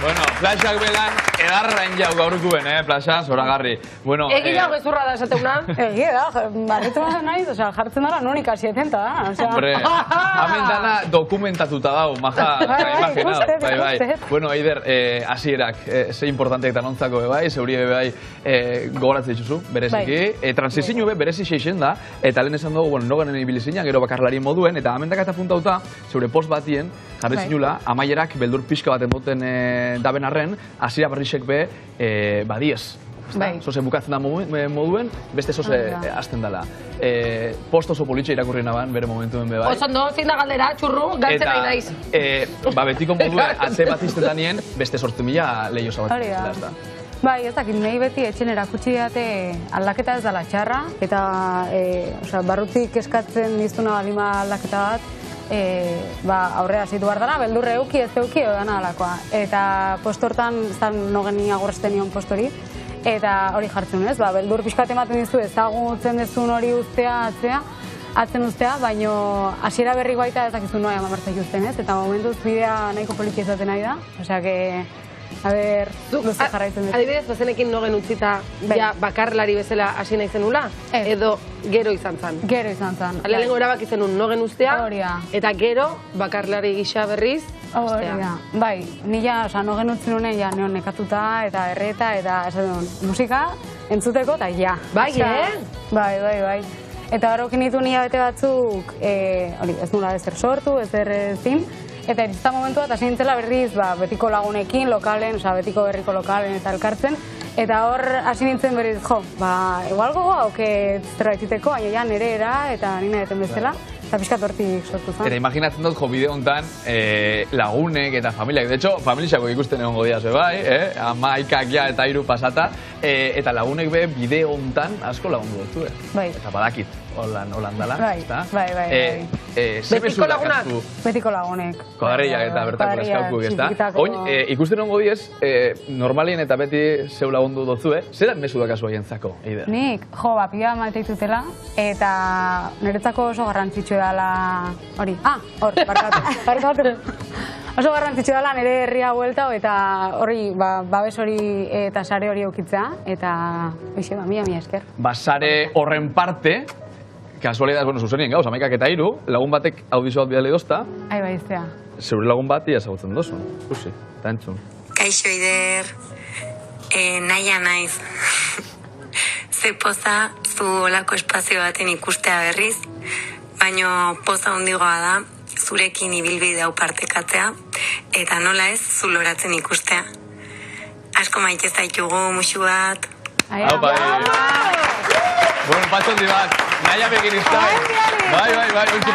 Bueno, plaxak belan, edarrain jau gaurukuen, plaxa, zoragarri. Bueno, egi jau gezurra da esateuna. Egia da, barretu bat nahi, jartzen dara non ikasi etenta da. Hombre, hamen dana dokumentatuta dau, maja, imaginado. Bai. Bueno, Eider, hasierak, ze importanteak danontzako bai, zeuri bai, gogoratzen dituzu, bereziki. Transizio berezi xeixen da, eta lehen esan dugu, bueno, noganen ibilizina, gero bakarlari moduen, eta hamen dakat apuntauta, zeure post batien, jarri zinula, amaierak beldur pixka bat emoten daben arren, hasiera berrizek be, badiez. Zoze bukatzen da moduen, beste zoze azten dela. Post oso politxe irakurri naban, bere momentuen be bai. Oso ondo, zein da galdera, txurru, galtzen nahi naiz. Eta, betiko moduen, atze bat iztetan nien, beste 8.000 lehio zabatzen. Bai, ez dakit, nahi beti etxen erakutsi date aldaketa ez dela txarra, eta barrutik eskatzen diztuna balima aldaketa bat, aurrera zitu behar dara, beldurre euki, ez euki, dana alakoa. Eta postortan, ez da nogeni agurresten nion postori, eta hori jartzen ez, beldur pixkat ematen dizu ezagutzen dezun hori ustea, atzen ustea, baino hasiera berri baita ez dakizu noa amamartzak uzten ez, eta momentuz bidea nahiko politia izaten nahi da, osea que, a ber, luze jarraitzen dut. Adibidez, bazenekin nogen utzita bakarlari bezala hasi nahi zenula, edo gero izan zan? Gero izan zan. Lehenengo erabaki zenun nogen ustea, eta gero bakarlari gisa berriz, ustea. Bai, nila, nogen utzin honen, ja, neon nekatuta, eta erreta, eta musika entzuteko, eta ja. Bai, Bai. Eta horrekin ditu nila bete batzuk, ez nula ezer sortu, ezer zin, eta irizta momentua, eta zintzela berriz, betiko lagunekin, lokalen, betiko berriko lokalen eta elkartzen, eta hor hasi nintzen berriz, igual gogoa, oke zerbaititeko, baina ja nire era, eta nina eten bezala, eta pixkat hortik sortu zen. Eta imaginatzen dut, bideo honetan, lagunek eta familiak, de hecho, familiako ikusten egongo diaz, bai, amaikak ja eta 3 pasata, eta lagunek be bideo honetan asko lagundu dut, Bai. Eta badakit, holan dala, ezta? Bai. Betiko lagunak? Betiko lagunek. Kodarriak eta bertako eskaukuk, ezta? Oin, ikusten egongo diez, normalien eta beti zeu lagundu dozue, zeran mesu dakazu haientzako, Eider? Nik, pila maite ditutela, eta niretzako oso garrantzitsu dela hori. Hor, barkatu. Oso garrantzitsu dela nire herria buelta, eta hori, babes hori eta sare hori eukitzea, eta hoxe, mila esker. Sare horren parte, kasualidad, zuzenien gauz, 11 eta 3, lagun batek audizio bat bidali dozta. Bai, iztea. Zeure lagun bat ia ezagutzen dozun, ikusi, eta entzun. Kaixo, Eider, nahia naiz. Ze poza zu olako espazio baten ikustea berriz, baino poza hondigoa da, zurekin ibilbide hau partekatzea, eta nola ez, zuloratzen ikustea. Asko maite zaitugu, musu bat. Hau, bai. Bueno, patxondi bat, naia begin iztai. Bai, ointzi